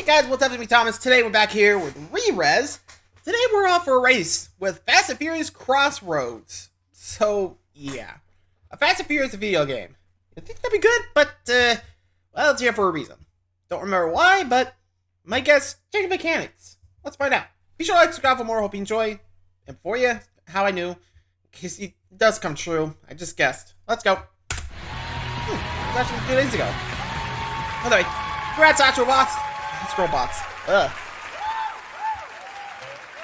Hey guys, what's up? It's me, Thomas. Today we're back here with Re-Res. Today we're off for a race with Fast and Furious Crossroads. So, yeah. A Fast and Furious video game. I think that'd be good, but, well, it's here for a reason. Don't remember why, but my guess, change mechanics. Let's find out. Be sure to like, subscribe for more. Hope you enjoy. And for you, how I knew, because it does come true. I just guessed. Let's go. It was actually 2 days ago. Anyway, congrats, Astrobots. Astrobots. Ugh.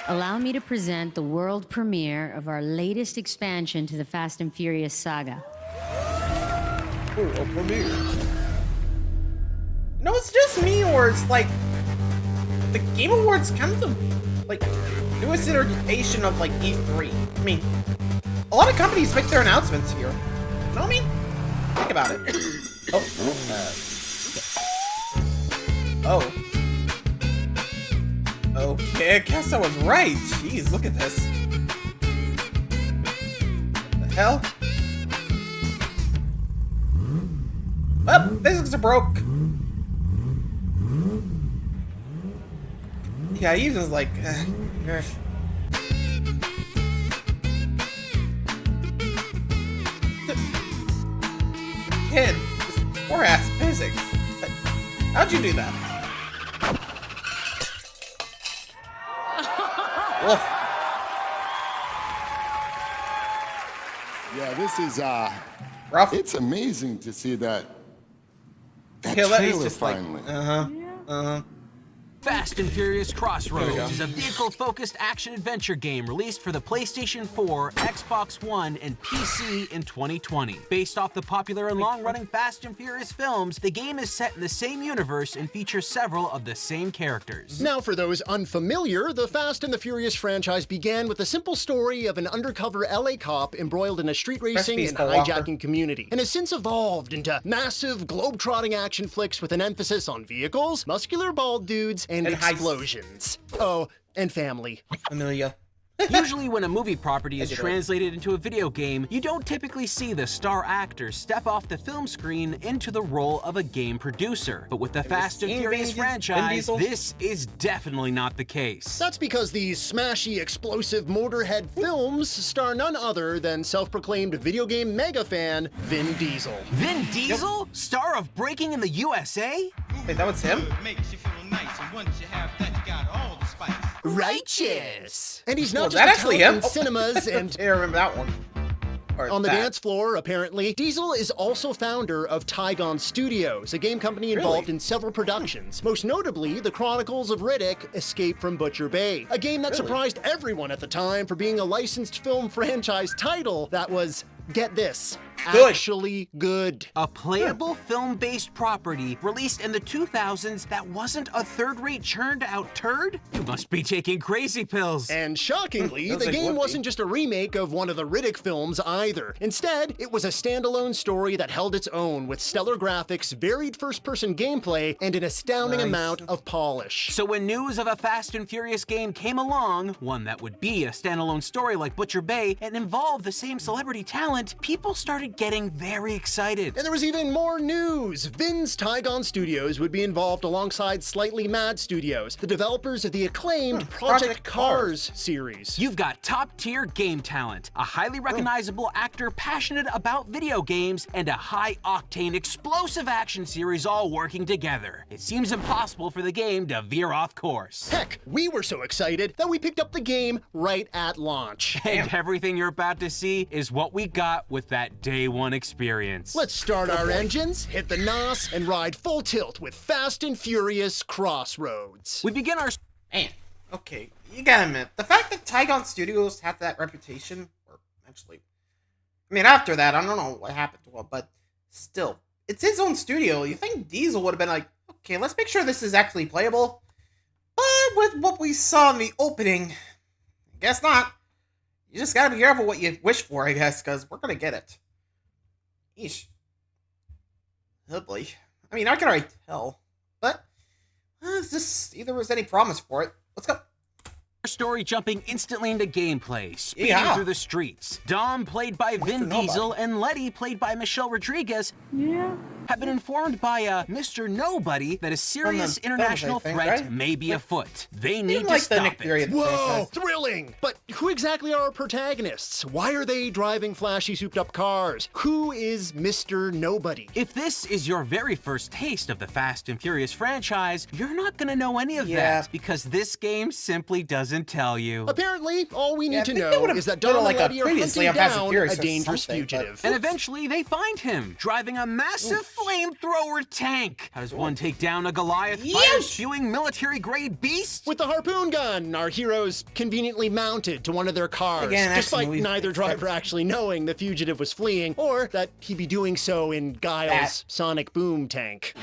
Allow me to present the world premiere of our latest expansion to the Fast and Furious saga. Ooh, a premiere. No, it's just me, or it's like the Game Awards kind of the like newest iteration of like E3. I mean, a lot of companies make their announcements here. You know what I mean? Think about it. Oh. Okay, I guess I was right. Jeez, look at this. What the hell? Well, physics are broke. Yeah, he was like, kid, this poor ass physics. How'd you do that? Woof. Yeah, this is Rough. it's amazing to see that He's trailer just finally. like, Fast and Furious There we Crossroads go. is a vehicle-focused action-adventure game released for the PlayStation 4, Xbox One, and PC in 2020. Based off the popular and long-running Fast and Furious films, the game is set in the same universe and features several of the same characters. Now, for those unfamiliar, the Fast and the Furious franchise began with the simple story of an undercover LA cop embroiled in a street racing Recipes and for Walker. hijacking community, and has since evolved into massive, globe-trotting action flicks with an emphasis on vehicles, muscular bald dudes, and And heists. explosions. Oh, and family. Amelia. Usually when a movie property is I did it. translated into a video game, you don't typically see the star actor step off the film screen into the role of a game producer. But with the Fast and seen Furious Vin franchise, Diesel? this is definitely not the case. That's because these smashy, explosive Motorhead films star none other than self-proclaimed video game mega fan Vin Diesel. Vin Diesel? Star of Breaking in the USA? Wait, that was him? Makes you feel nice, and once you have that, you got all the spice. Righteous! And he's not Was just that a actually talent him? in cinemas and I remember that one. Or on the that. dance floor, apparently. Diesel is also founder of Tygon Studios, a game company involved Really? in several productions, most notably The Chronicles of Riddick: Escape from Butcher Bay, a game that Really? surprised everyone at the time for being a licensed film franchise title that was, get this, Good. actually good. A playable film-based property released in the 2000s that wasn't a third-rate churned-out turd? You must be taking crazy pills. And shockingly, Sounds the like game Whoopi. wasn't just a remake of one of the Riddick films either. Instead, it was a standalone story that held its own with stellar graphics, varied first-person gameplay, and an astounding Nice. amount of polish. So when news of a Fast and Furious game came along, one that would be a standalone story like Butcher Bay and involve the same celebrity talent, people started getting very excited. And there was even more news. Vin's Tygon Studios would be involved alongside Slightly Mad Studios, the developers of the acclaimed Project Project Cars series. You've got top-tier game talent, a highly recognizable actor passionate about video games, and a high-octane explosive action series all working together. It seems impossible for the game to veer off course. Heck, we were so excited that we picked up the game right at launch. And everything you're about to see is what we got with that day one experience. Let's start our engines, hit the NOS, and ride full tilt with Fast and Furious Crossroads. We begin our Man, okay, you gotta admit, the fact that Tygon Studios had that reputation, or actually, I mean, after that, I don't know what happened to him, but still, it's his own studio. You think Diesel would have been like, okay, let's make sure this is actually playable? But with what we saw in the opening, I guess not. You just gotta be careful what you wish for, I guess, because we're gonna get it. Eesh. Oh boy. I mean, I can already tell, but it's just either there's any promise for it. Let's go. story jumping instantly into gameplay, speeding Yeah. through the streets. Dom, played by Vin Nobody. Diesel, and Letty, played by Michelle Rodriguez, have been informed by Mr. Nobody that a serious films, international I think, threat right? may be afoot. They I need didn't to like the stop Nick Fury it. of the Whoa, franchise. thrilling! But who exactly are our protagonists? Why are they driving flashy, souped-up cars? Who is Mr. Nobody? If this is your very first taste of the Fast and Furious franchise, you're not gonna know any of Yeah. that because this game simply doesn't tell you. Apparently, all we need Yeah, I to think they know would've is that put it Dom like and a Letty are previously hunting on Fast and down Furious a or dangerous something, but- fugitive. And eventually they find him, driving a massive flamethrower tank. How does one take down a Goliath fire-spewing military-grade beast? With the harpoon gun, our heroes conveniently mounted to one of their cars, Again, action despite movie. neither driver actually knowing the fugitive was fleeing, or that he'd be doing so in Guile's sonic boom tank.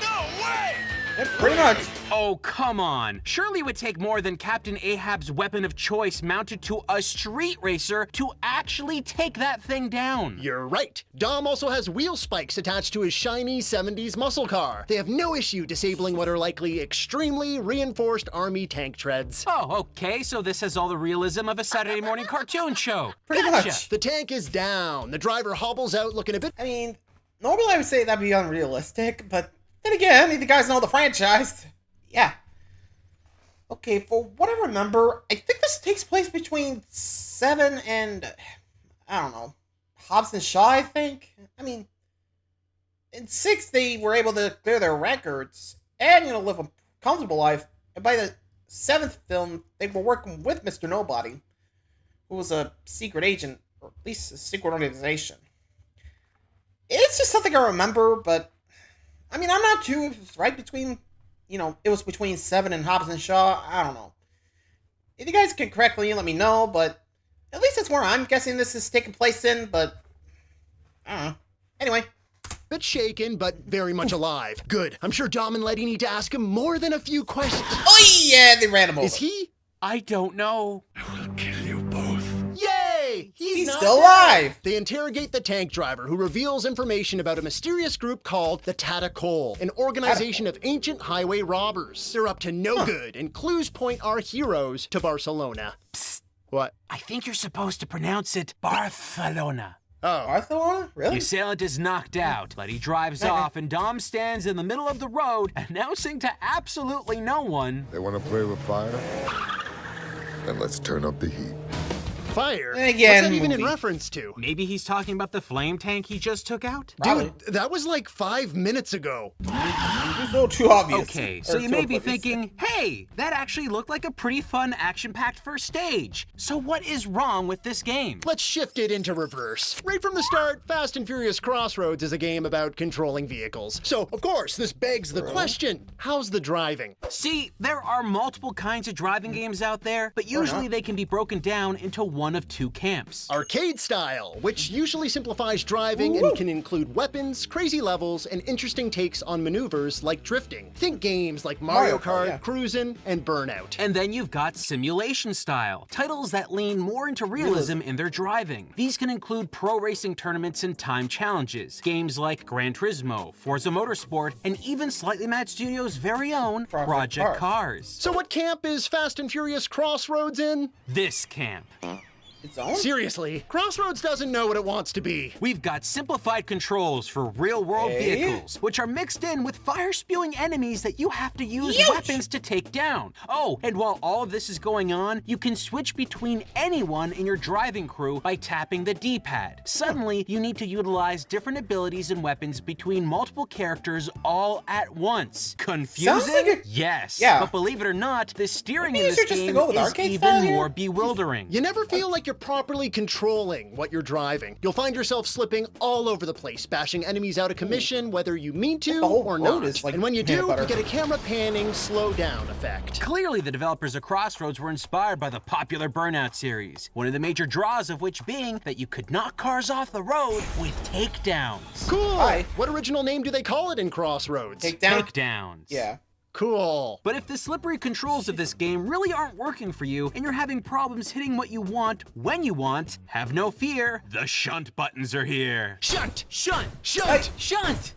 Yeah, pretty much. Oh, come on. Surely it would take more than Captain Ahab's weapon of choice mounted to a street racer to actually take that thing down. You're right. Dom also has wheel spikes attached to his shiny 70s muscle car. They have no issue disabling what are likely extremely reinforced army tank treads. Oh, okay, so this has all the realism of a Saturday morning cartoon show. Pretty Gotcha. much. The tank is down. The driver hobbles out looking a bit. I mean, normally I would say that'd be unrealistic, but then again, you guys know the franchise. Yeah. Okay, for what I remember, I think this takes place between 7 and, I don't know, Hobbs and Shaw, I think? I mean, in 6, they were able to clear their records and, live a comfortable life. And by the 7th film, they were working with Mr. Nobody, who was a secret agent, or at least a secret organization. It's just something I remember, but I mean, I'm not sure if it's right between, it was between 7 and Hobbs and Shaw. I don't know. If you guys can correct me, let me know, but at least that's where I'm guessing this is taking place in, but I don't know. Anyway. Bit shaken, but very much alive. Good. I'm sure Dom and Letty need to ask him more than a few questions. Oh yeah, they ran him over. Is he? I don't know. Yay! He's not still dead. alive. They interrogate the tank driver, who reveals information about a mysterious group called the Tatacol, an organization of ancient highway robbers. They're up to no good, and clues point our heroes to Barcelona. Psst. What? I think you're supposed to pronounce it Barcelona. Oh. Barcelona? Really? The assailant is knocked out, but he drives off, and Dom stands in the middle of the road, announcing to absolutely no one, They want to play with fire? Then let's turn up the heat. Fire? Again, What's that even in movie. reference to? maybe he's talking about the flame tank he just took out? Probably. Dude, that was like 5 minutes ago. It's a little too obvious. Okay, Or so you too may be oblivious. thinking, hey, that actually looked like a pretty fun, action-packed first stage. So what is wrong with this game? Let's shift it into reverse. Right from the start, Fast and Furious Crossroads is a game about controlling vehicles. So, of course, this begs the question, how's the driving? See, there are multiple kinds of driving games out there, but usually they can be broken down into one of two camps. Arcade style, which usually simplifies driving and can include weapons, crazy levels, and interesting takes on maneuvers like drifting. Think games like Mario Kart, yeah. Cruisin', and Burnout. And then you've got simulation style, titles that lean more into realism in their driving. These can include pro racing tournaments and time challenges, games like Gran Turismo, Forza Motorsport, and even Slightly Mad Studios' very own Project Cars. So what camp is Fast and Furious Crossroads in? This camp. Its own? Seriously, Crossroads doesn't know what it wants to be. We've got simplified controls for real-world Okay. vehicles, which are mixed in with fire-spewing enemies that you have to use weapons to take down. Oh, and while all of this is going on, you can switch between anyone in your driving crew by tapping the D-pad. Suddenly, you need to utilize different abilities and weapons between multiple characters all at once. Confusing? Sounds like a- Yes. Yeah. But believe it or not, the steering Maybe in you this should just game go with is arcade style even here? more bewildering. You never feel like you're properly controlling what you're driving. You'll find yourself slipping all over the place, bashing enemies out of commission, whether you mean to The whole or road not. is like And when you peanut do, butter. you get a camera panning, slow down effect. Clearly, the developers of Crossroads were inspired by the popular Burnout series, one of the major draws of which being that you could knock cars off the road with takedowns. Cool! Hi. What original name do they call it in Crossroads? Take down? Takedowns. Yeah. Cool. But if the slippery controls of this game really aren't working for you and you're having problems hitting what you want when you want, have no fear, the shunt buttons are here. Shunt! Shunt! Shunt! Shunt!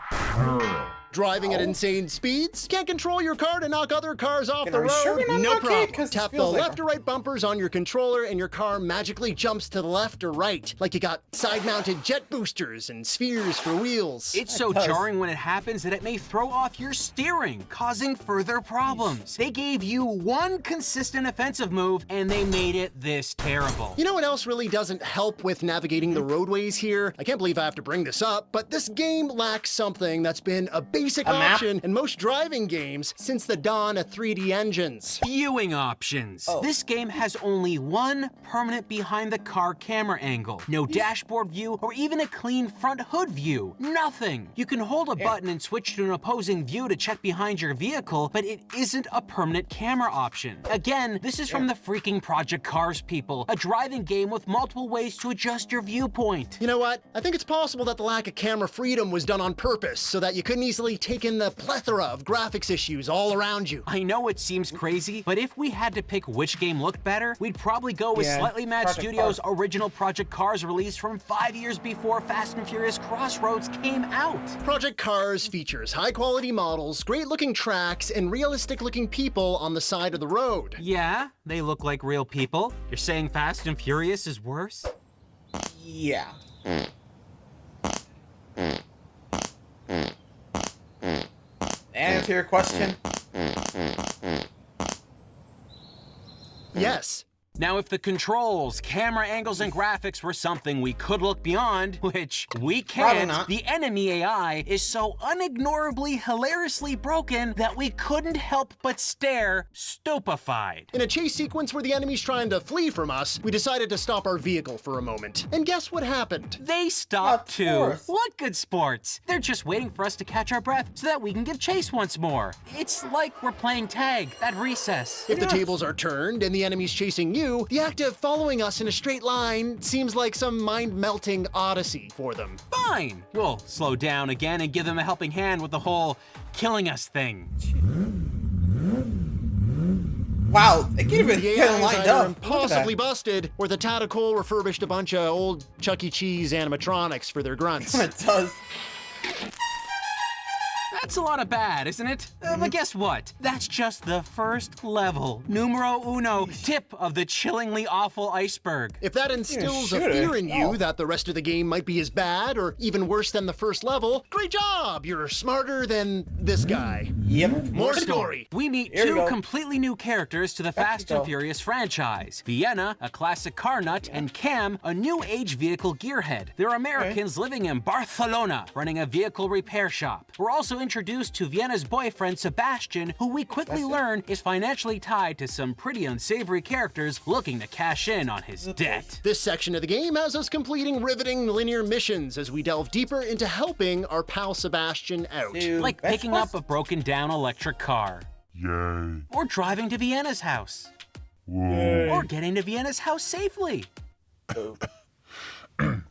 Driving at insane speeds? Can't control your car to knock other cars off the Are we road? sure we're not No okay? problem. 'Cause it Tap the feels like left or right bumpers on your controller and your car magically jumps to the left or right. Like you got side-mounted jet boosters and spheres for wheels. It's so does. jarring when it happens that it may throw off your steering, causing further problems. They gave you one consistent offensive move, and they made it this terrible. You know what else really doesn't help with navigating the roadways here? I can't believe I have to bring this up, but this game lacks something that's been a basic A map? option in most driving games since the dawn of 3D engines. Viewing options. Oh. This game has only one permanent behind the car camera angle. No dashboard view or even a clean front hood view. Nothing. You can hold a button and switch to an opposing view to check behind your vehicle, but it isn't a permanent camera option. Again, this is from the freaking Project Cars people, a driving game with multiple ways to adjust your viewpoint. You know what? I think it's possible that the lack of camera freedom was done on purpose so that you couldn't easily take in the plethora of graphics issues all around you. I know it seems crazy, but if we had to pick which game looked better, we'd probably go with Yeah, Slightly Mad Project Studios' Cars. original Project Cars release from 5 years before Fast and Furious Crossroads came out. Project Cars features high-quality models, great-looking tracks, and realistic-looking people on the side of the road. Yeah, they look like real people. You're saying Fast and Furious is worse? Yeah. Answer your question. Yes. Now, if the controls, camera angles, and graphics were something we could look beyond, which we Probably can't, not. the enemy AI is so unignorably, hilariously broken that we couldn't help but stare stupefied. In a chase sequence where the enemy's trying to flee from us, we decided to stop our vehicle for a moment. And guess what happened? They stopped Of too. course. What good sports? They're just waiting for us to catch our breath so that we can give chase once more. It's like we're playing tag at recess. If the tables are turned and the enemy's chasing you, the act of following us in a straight line seems like some mind-melting odyssey for them. Fine. We'll slow down again and give them a helping hand with the whole killing us thing. Wow, they can't even The get AI is lined either up. impossibly busted, or the Tadacol refurbished a bunch of old Chuck E. Cheese animatronics for their grunts. It does. That's a lot of bad, isn't it? But guess what? That's just the first level. Numero uno, tip of the chillingly awful iceberg. If that instills a shoot it. fear in you Oh. that the rest of the game might be as bad or even worse than the first level, great job! You're smarter than this guy. Yep. More story. We meet Here we two go. completely new characters to the Fast and go. Furious franchise. Vienna, a classic car nut, and Cam, a new age vehicle gearhead. They're Americans living in Barcelona, running a vehicle repair shop. We're also introduced to Vienna's boyfriend, Sebastian, who we quickly learn is financially tied to some pretty unsavory characters looking to cash in on his debt. This section of the game has us completing riveting linear missions as we delve deeper into helping our pal Sebastian out. Dude, Like that's picking up a broken down electric car. Yay. Or driving to Vienna's house. Whoa. Or getting to Vienna's house safely.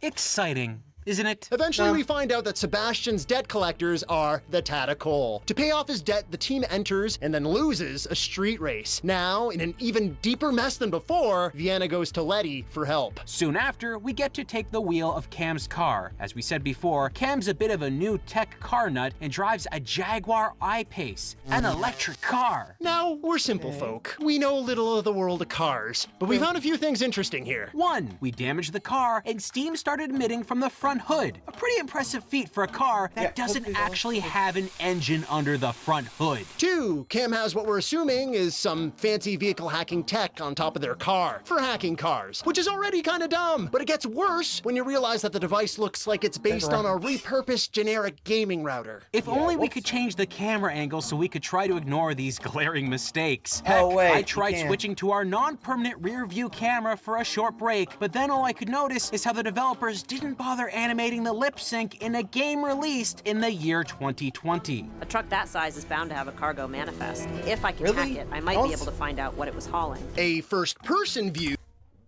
Exciting, isn't it? Eventually, we find out that Sebastian's debt collectors are the Tadacol. To pay off his debt, the team enters and then loses a street race. Now, in an even deeper mess than before, Vienna goes to Letty for help. Soon after, we get to take the wheel of Cam's car. As we said before, Cam's a bit of a new tech car nut and drives a Jaguar I-Pace, an electric car. Now, we're simple folk. We know little of the world of cars, but we found a few things interesting here. 1, we damaged the car and steam started emitting from the front hood. A pretty impressive feat for a car that doesn't actually have an engine under the front hood. 2, Cam has what we're assuming is some fancy vehicle hacking tech on top of their car for hacking cars, which is already kind of dumb. But it gets worse when you realize that the device looks like it's based on a repurposed generic gaming router. If only we could change the camera angle so we could try to ignore these glaring mistakes. Heck, Oh, wait, I you tried can't. switching to our non-permanent rear view camera for a short break, but then all I could notice is how the developers didn't bother animating the lip sync in a game released in the year 2020. A truck that size is bound to have a cargo manifest. If I can Really? hack it, I might be able to find out what it was hauling. A first-person view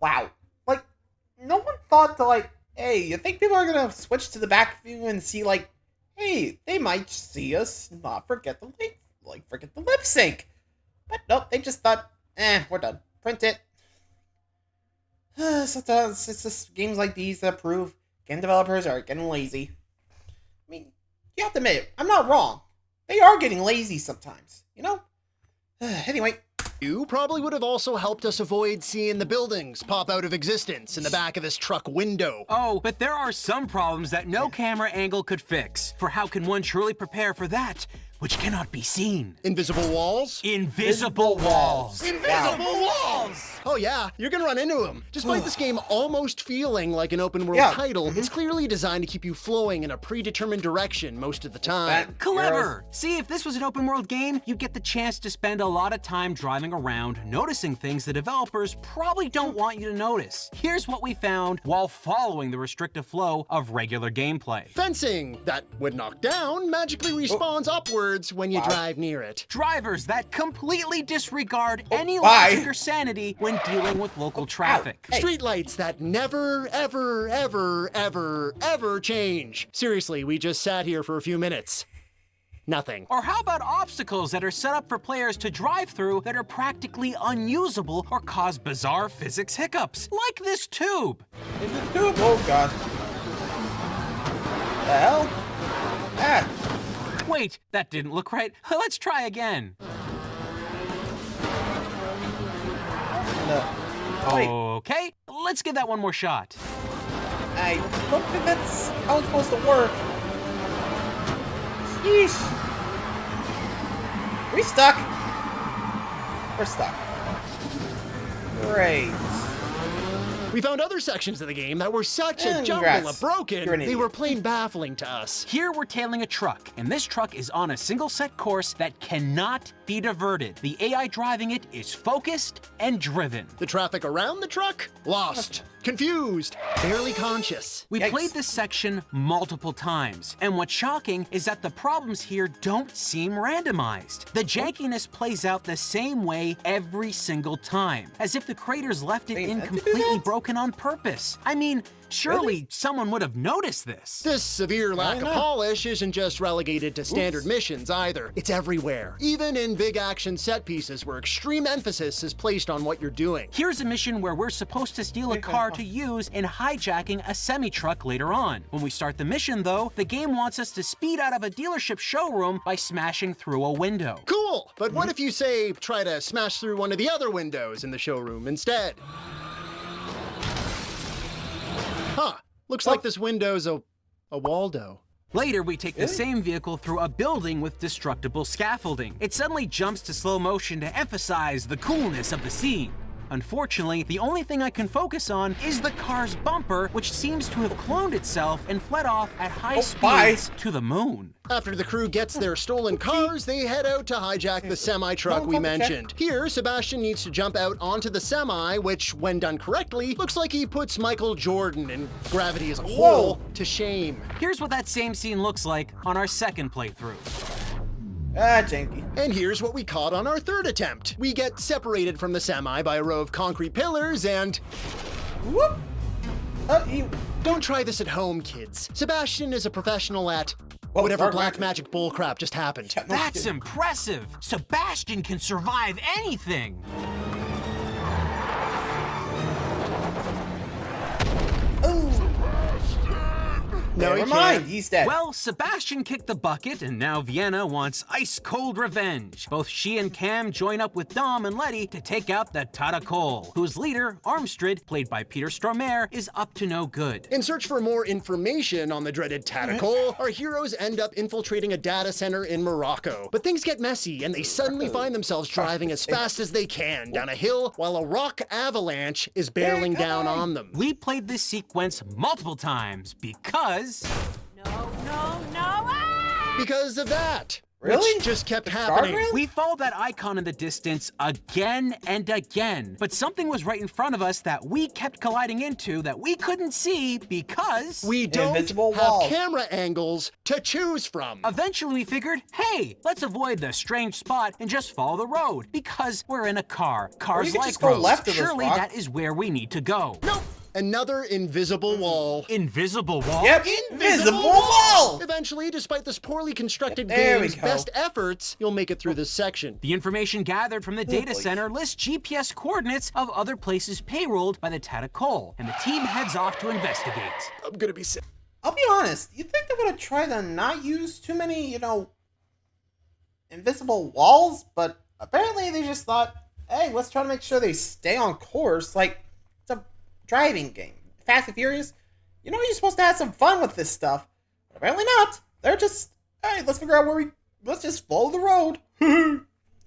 Wow. Like, no one thought to, like, hey, you think people are gonna switch to the back view and see, like, hey, they might see us not forget the forget the lip sync. But nope, they just thought, we're done. Print it. Sometimes it's just games like these that prove game developers are getting lazy. I mean, you have to admit, I'm not wrong. They are getting lazy sometimes, you know? Anyway. You probably would have also helped us avoid seeing the buildings pop out of existence in the back of this truck window. Oh, but there are some problems that no camera angle could fix. For how can one truly prepare for that which cannot be seen? Invisible walls? Invisible walls. Invisible walls! Oh yeah, you're gonna run into them. Despite this game almost feeling like an open world title, it's clearly designed to keep you flowing in a predetermined direction most of the time. Clever! See, if this was an open world game, you'd get the chance to spend a lot of time driving around, noticing things the developers probably don't want you to notice. Here's what we found while following the restrictive flow of regular gameplay. Fencing that would knock down magically respawns upwards when you drive near it. Drivers that completely disregard any logic or sanity when dealing with local traffic. Streetlights that never, ever, ever, ever, ever change. Seriously, we just sat here for a few minutes. Nothing. Or how about obstacles that are set up for players to drive through that are practically unusable or cause bizarre physics hiccups, like this tube. Is it tube? Oh god. The hell? Ah. Wait, that didn't look right. Let's try again. No. Okay, let's give that one more shot. I don't think that's how it's supposed to work. Sheesh. We stuck. We're stuck. Great. We found other sections of the game that were such a Congrats. jumble of broken, You're an they idiot. were plain baffling to us. Here we're tailing a truck, and this truck is on a single set course that cannot be diverted. The AI driving it is focused and driven. The traffic around the truck? Lost. Confused. Barely conscious. We Yikes. played this section multiple times, and what's shocking is that the problems here don't seem randomized. The jankiness plays out the same way every single time, as if the creators left it They meant to do incompletely that? broken on purpose. I mean, surely someone would have noticed this. This severe lack of know. polish isn't just relegated to standard missions either. It's everywhere. Even in big action set pieces where extreme emphasis is placed on what you're doing. Here's a mission where we're supposed to steal a car to use in hijacking a semi-truck later on. When we start the mission, though, the game wants us to speed out of a dealership showroom by smashing through a window. Cool, but what if you say try to smash through one of the other windows in the showroom instead? Huh, looks like this window's a Waldo. Later, we take the same vehicle through a building with destructible scaffolding. It suddenly jumps to slow motion to emphasize the coolness of the scene. Unfortunately, the only thing I can focus on is the car's bumper, which seems to have cloned itself and fled off at high speeds to the moon. After the crew gets their stolen cars, they head out to hijack the semi-truck we mentioned. Here, Sebastian needs to jump out onto the semi, which, when done correctly, looks like he puts Michael Jordan and Gravity as a whole to shame. Here's what that same scene looks like on our second playthrough. Ah, janky. And here's what we caught on our third attempt. We get separated from the semi by a row of concrete pillars and... Whoop. Don't try this at home, kids. Sebastian is a professional at... Whoa, whatever dark black magic bullcrap just happened. That's impressive! Sebastian can survive anything! No, he Never mind, can't. he's dead. Well, Sebastian kicked the bucket, and now Vienna wants ice-cold revenge. Both she and Cam join up with Dom and Letty to take out the Tatakol, whose leader, Armstrad, played by Peter Stormare, is up to no good. In search for more information on the dreaded Tatakol, our heroes end up infiltrating a data center in Morocco. But things get messy, and they suddenly find themselves driving as fast as they can down a hill while a rock avalanche is barreling down on them. We played this sequence multiple times because... Because of that. Really? Which just kept happening. guardrail? we followed that icon in the distance again and again, but something was right in front of us that we kept colliding into that we couldn't see because... We don't Invisible have walls. camera angles to choose from. Eventually we figured, hey, let's avoid the strange spot and just follow the road, because we're in a car. Cars could like just go roads. left of this Surely rock. that is where we need to go. Nope. Another invisible wall. Invisible wall? Yep, invisible wall! Eventually, despite this poorly constructed There we game's go. best efforts, you'll make it through this section. The information gathered from the data boy. center lists GPS coordinates of other places payrolled by the Tatakol, and the team heads off to investigate. I'm gonna be sick. I'll be honest, you think they would have tried to not use too many, invisible walls, but apparently they just thought, hey, let's try to make sure they stay on course. Like, it's a driving game. Fast and Furious, you know you're supposed to have some fun with this stuff. But apparently not. They're just, hey, let's figure out let's just follow the road.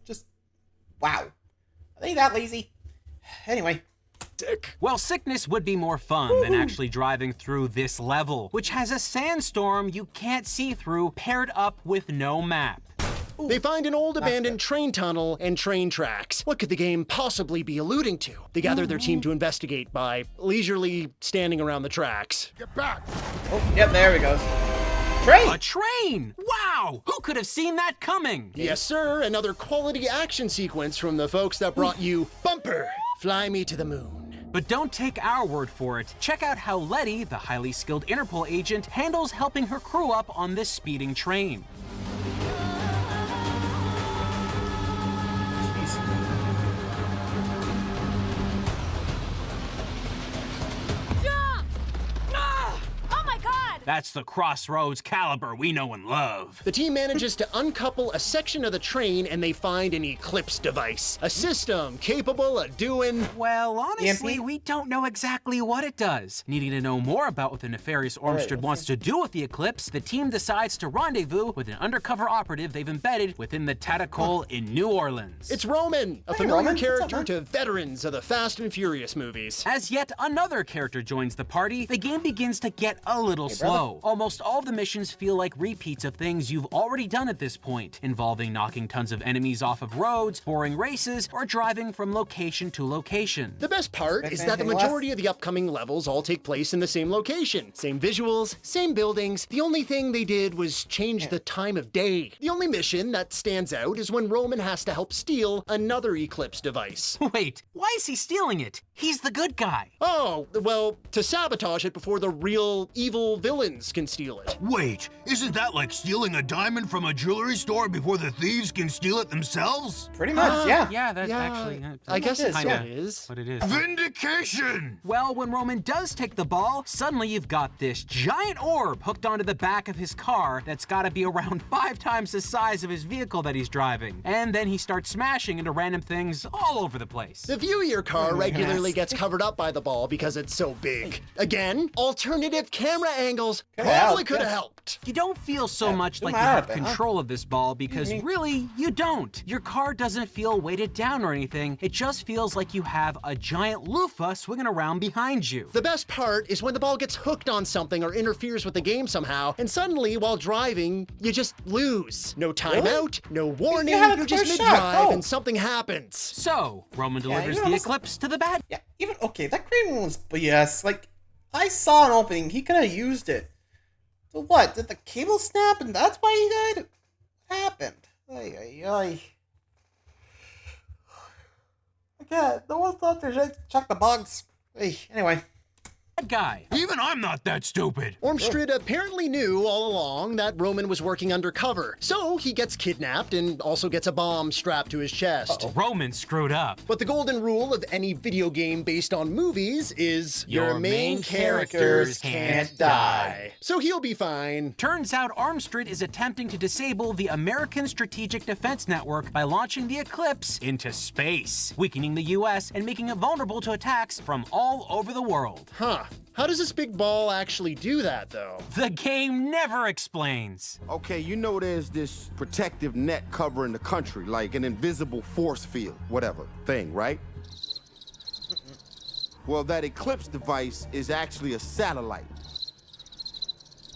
Just, wow. Are they that lazy? Anyway. Dick. Well, sickness would be more fun than actually driving through this level, which has a sandstorm you can't see through paired up with no map. They find an old abandoned train tunnel and train tracks. What could the game possibly be alluding to? They gather their team to investigate by leisurely standing around the tracks. Get back! Oh, yep, there we go. Train! A train! Wow! Who could have seen that coming? Yes, sir. Another quality action sequence from the folks that brought you Bumper, Fly Me to the Moon. But don't take our word for it. Check out how Letty, the highly skilled Interpol agent, handles helping her crew up on this speeding train. That's the Crossroads caliber we know and love. The team manages to uncouple a section of the train and they find an Eclipse device. A system capable of doing... Well, honestly, EMP? we don't know exactly what it does. Needing to know more about what the nefarious Ormstrad wants to do with the Eclipse, the team decides to rendezvous with an undercover operative they've embedded within the Tadacol in New Orleans. It's Roman, a Hey, familiar Roman. character What's up, to veterans of the Fast and Furious movies. As yet another character joins the party, the game begins to get a little slow. Almost all of the missions feel like repeats of things you've already done at this point, involving knocking tons of enemies off of roads, boring races, or driving from location to location. The best part is that the anything left? majority of the upcoming levels all take place in the same location. Same visuals, same buildings. The only thing they did was change the time of day. The only mission that stands out is when Roman has to help steal another Eclipse device. Wait, why is he stealing it? He's the good guy. Oh, well, to sabotage it before the real evil villains can steal it. Wait, isn't that like stealing a diamond from a jewelry store before the thieves can steal it themselves? Pretty much, yeah. Yeah, that's Yeah, actually... I guess it's kinda what it is. what it is. Vindication! Well, when Roman does take the ball, suddenly you've got this giant orb hooked onto the back of his car that's gotta be around 5 times the size of his vehicle that he's driving. And then he starts smashing into random things all over the place. The view of your car my regularly goodness. gets covered up by the ball because it's so big. Again, alternative camera angles Could've probably helped, could have yeah. helped. You don't feel so much zoom like you out a have bit, huh? control of this ball because Mhm. really, you don't. Your car doesn't feel weighted down or anything. It just feels like you have a giant loofah swinging around behind you. The best part is when the ball gets hooked on something or interferes with the game somehow, and suddenly, while driving, you just lose. No timeout, no warning, had a you're just clear mid-drive shot, go. and something happens. So, Roman delivers you the almost- Eclipse to the bad. Yeah, even, okay, that green one was BS. Like, I saw an opening, he could have used it. So what, did the cable snap and that's why he died? What happened? Ay, ay, ay. Okay, no one thought to check the bugs. Hey, anyway. Bad guy. Even I'm not that stupid. Ormstrad apparently knew all along that Roman was working undercover, so he gets kidnapped and also gets a bomb strapped to his chest. Roman screwed up. But the golden rule of any video game based on movies is Your main characters can't die. So he'll be fine. Turns out Armstrad is attempting to disable the American Strategic Defense Network by launching the Eclipse into space, weakening the US and making it vulnerable to attacks from all over the world. Huh. How does this big ball actually do that, though? The game never explains. Okay, you know there's this protective net covering the country, like an invisible force field, whatever thing, right? Well, that Eclipse device is actually a satellite.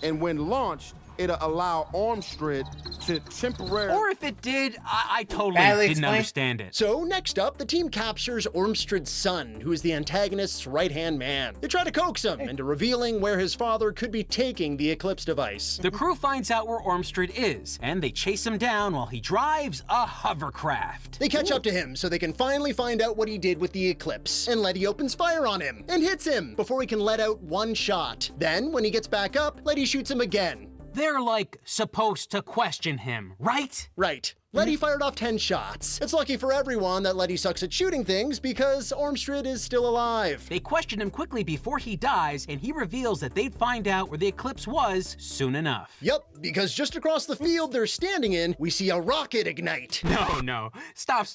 And when launched, it'll allow Armstrad to temporarily... Or if it did, I totally Badly didn't explained. understand it. So next up, the team captures Ormstrad's son, who is the antagonist's right-hand man. They try to coax him into revealing where his father could be taking the Eclipse device. The crew finds out where Ormstrad is, and they chase him down while he drives a hovercraft. They catch up to him so they can finally find out what he did with the Eclipse. And Letty opens fire on him and hits him before he can let out one shot. Then, when he gets back up, Letty shoots him again. They're like supposed to question him, right? Right. Letty fired off 10 shots. It's lucky for everyone that Letty sucks at shooting things because Ormstrad is still alive. They question him quickly before he dies, and he reveals that they'd find out where the eclipse was soon enough. Yep, because just across the field they're standing in, we see a rocket ignite. No. Stop.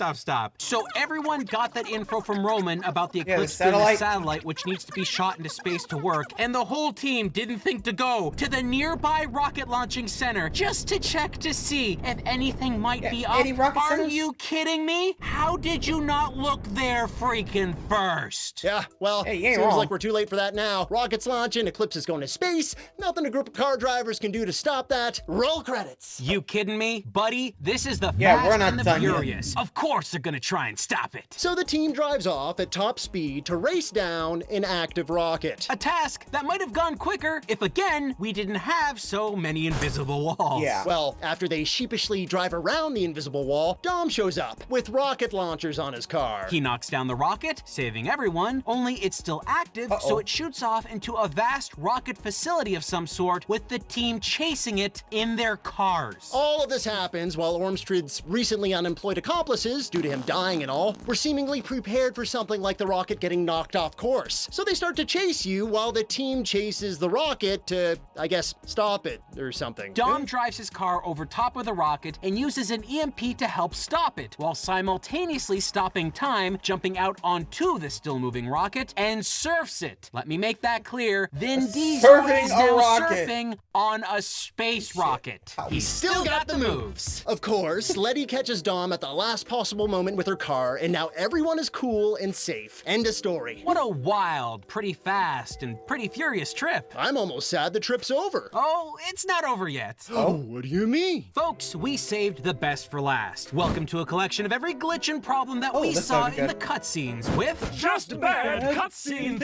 So everyone got that info from Roman about the the eclipse being a satellite. satellite which needs to be shot into space to work, and the whole team didn't think to go to the nearby rocket launching center just to check to see if anything might be up. any rocket Are centers? you kidding me? How did you not look there freaking first? Yeah, well, Hey, you ain't seems wrong. like we're too late for that now. Rockets launching, Eclipse is going to space. Nothing a group of car drivers can do to stop that. Roll credits. You kidding me? Buddy, this is the Yeah, Fast we're not and the done yet. Furious. Of course they're gonna try and stop it. So the team drives off at top speed to race down an active rocket. A task that might have gone quicker if, again, we didn't have so many invisible walls. Yeah. Well, after they sheepishly drive around the invisible wall, Dom shows up with rocket launchers on his car. He knocks down the rocket, saving everyone, only it's still active, so it shoots off into a vast rocket facility of some sort with the team chasing it in their cars. All of this happens while Ormstrad's recently unemployed accomplices, due to him dying and all, were seemingly prepared for something like the rocket getting knocked off course. So they start to chase you while the team chases the rocket to, I guess, stop it or something. Dom drives his car over top of the rocket and uses an EMP to help stop it, while simultaneously stopping time, jumping out onto the still moving rocket, and surfs it. Let me make that clear. Vin Diesel Surfing is a now rocket. surfing on a space rocket. He's still got the moves. Of course, Letty catches Dom at the last possible moment with her car, and now everyone is cool and safe. End of story. What a wild, pretty fast, and pretty furious trip. I'm almost sad the trip's over. Oh, it's not over yet. Oh, what do you mean? Folks, we saved the best for last. Welcome to a collection of every glitch and problem that we this saw sounds in good. the cutscenes with Just Bad Cutscene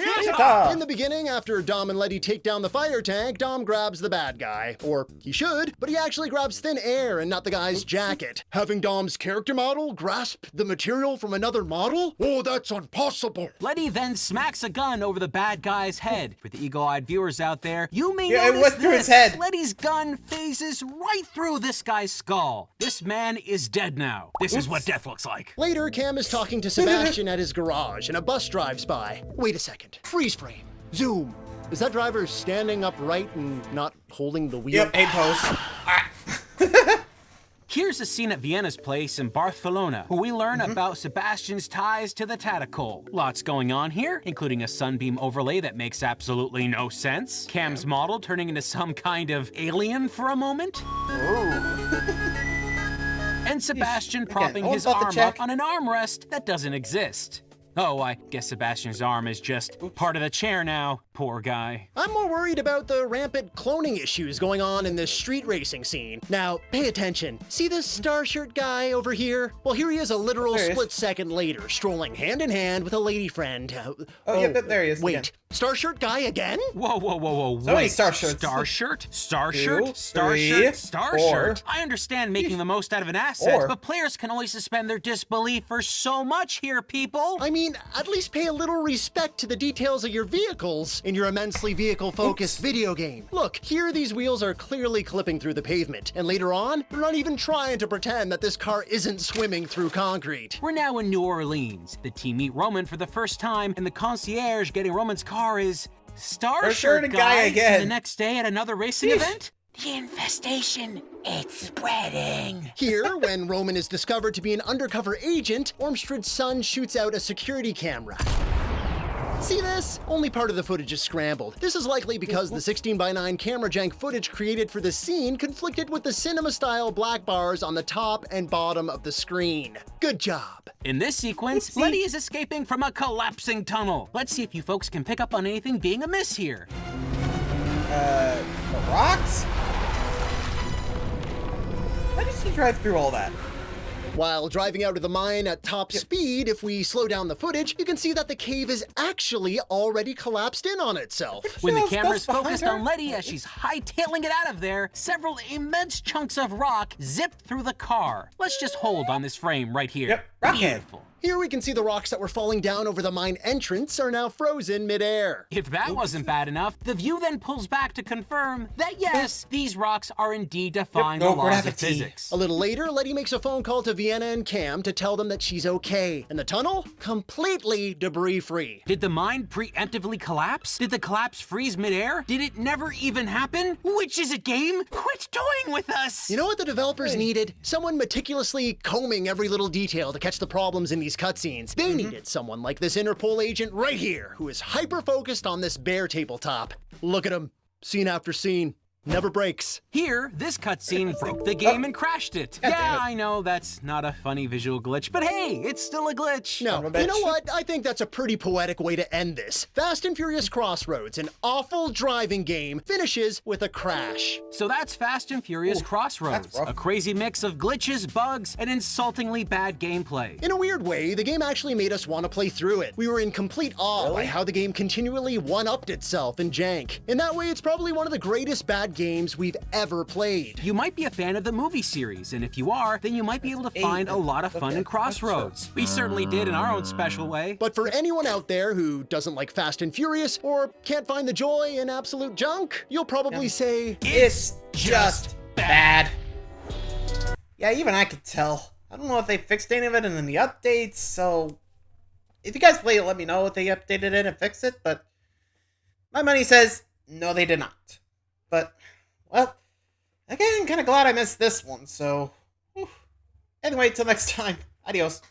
In the beginning, after Dom and Letty take down the fire tank, Dom grabs the bad guy. Or he should, but he actually grabs thin air and not the guy's jacket. Having Dom's character model grasp the material from another model? Oh, that's impossible. Letty then smacks a gun over the bad guy's head. For the eagle-eyed viewers out there, you may Yeah, it notice went through his this. head. Letty's gun phases right through this guy's skull. This man is dead now. This is what death looks like. Later, Cam is talking to Sebastian at his garage and a bus drives by. Wait a second. Freeze frame. Zoom. Is that driver standing upright and not holding the wheel? Yep, A post. Here's a scene at Vienna's place in Barcelona, where we learn about Sebastian's ties to the Tentacole. Lots going on here, including a sunbeam overlay that makes absolutely no sense, Cam's model turning into some kind of alien for a moment, and Sebastian propping all his about the arm check. up on an armrest that doesn't exist. Oh, I guess Sebastian's arm is just part of the chair now. Poor guy. I'm more worried about the rampant cloning issues going on in this street racing scene. Now, pay attention. See this star shirt guy over here? Well, here he is a literal There he is. split second later, strolling hand in hand with a lady friend. Yeah, there he is Wait, again. star shirt guy again? Whoa, So many wait. star shirts. Star shirt? Star Two, shirt? Star three, shirt? Star four. shirt? I understand making the most out of an asset, Four. but players can only suspend their disbelief for so much here, people. I mean, at least pay a little respect to the details of your vehicles in your immensely vehicle-focused video game. Look, here these wheels are clearly clipping through the pavement, and later on, they're not even trying to pretend that this car isn't swimming through concrete. We're now in New Orleans. The team meet Roman for the first time, and the concierge getting Roman's car is Star Shirt guy Guy. again. And the next day at another racing event? The infestation, it's spreading. Here, when Roman is discovered to be an undercover agent, Ormstrad's son shoots out a security camera. See this? Only part of the footage is scrambled. This is likely because the 16:9 camera jank footage created for the scene conflicted with the cinema-style black bars on the top and bottom of the screen. Good job. In this sequence, Oopsie. Letty is escaping from a collapsing tunnel. Let's see if you folks can pick up on anything being amiss here. The rocks? How did she drive through all that? While driving out of the mine at top speed, if we slow down the footage, you can see that the cave is actually already collapsed in on itself. When the Those camera's behind focused her? on Letty as she's hightailing it out of there, several immense chunks of rock zip through the car. Let's just hold on this frame right here. Yep, rocket. Beautiful. Here we can see the rocks that were falling down over the mine entrance are now frozen midair. If that wasn't bad enough, the view then pulls back to confirm that yes, these rocks are indeed defying the laws of physics. A little later, Letty makes a phone call to Vienna and Cam to tell them that she's okay. And the tunnel? Completely debris-free. Did the mine preemptively collapse? Did the collapse freeze midair? Did it never even happen? Which is it, game? Quit toying with us! You know what the developers needed? Someone meticulously combing every little detail to catch the problems in these cutscenes. They needed someone like this Interpol agent right here, who is hyper-focused on this bare tabletop. Look at him. Scene after scene. Never breaks. Here, this cutscene broke the game and crashed it. Yeah, I know that's not a funny visual glitch, but hey, it's still a glitch. No, you know what? I think that's a pretty poetic way to end this. Fast and Furious Crossroads, an awful driving game, finishes with a crash. So that's Fast and Furious Crossroads, a crazy mix of glitches, bugs, and insultingly bad gameplay. In a weird way, the game actually made us want to play through it. We were in complete awe by how the game continually one-upped itself in jank. In that way, it's probably one of the greatest bad games we've ever played. You might be a fan of the movie series, and if you are, then you might be able to find a lot of fun in Crossroads. We certainly did in our own special way. But for anyone out there who doesn't like Fast and Furious, or can't find the joy in absolute junk, you'll probably say, It's just bad. Yeah, even I could tell. I don't know if they fixed any of it in the updates, so if you guys play it, let me know if they updated it and fixed it, but my money says no, they did not. But, well, again, kind of glad I missed this one, so, anyway, till next time, adios.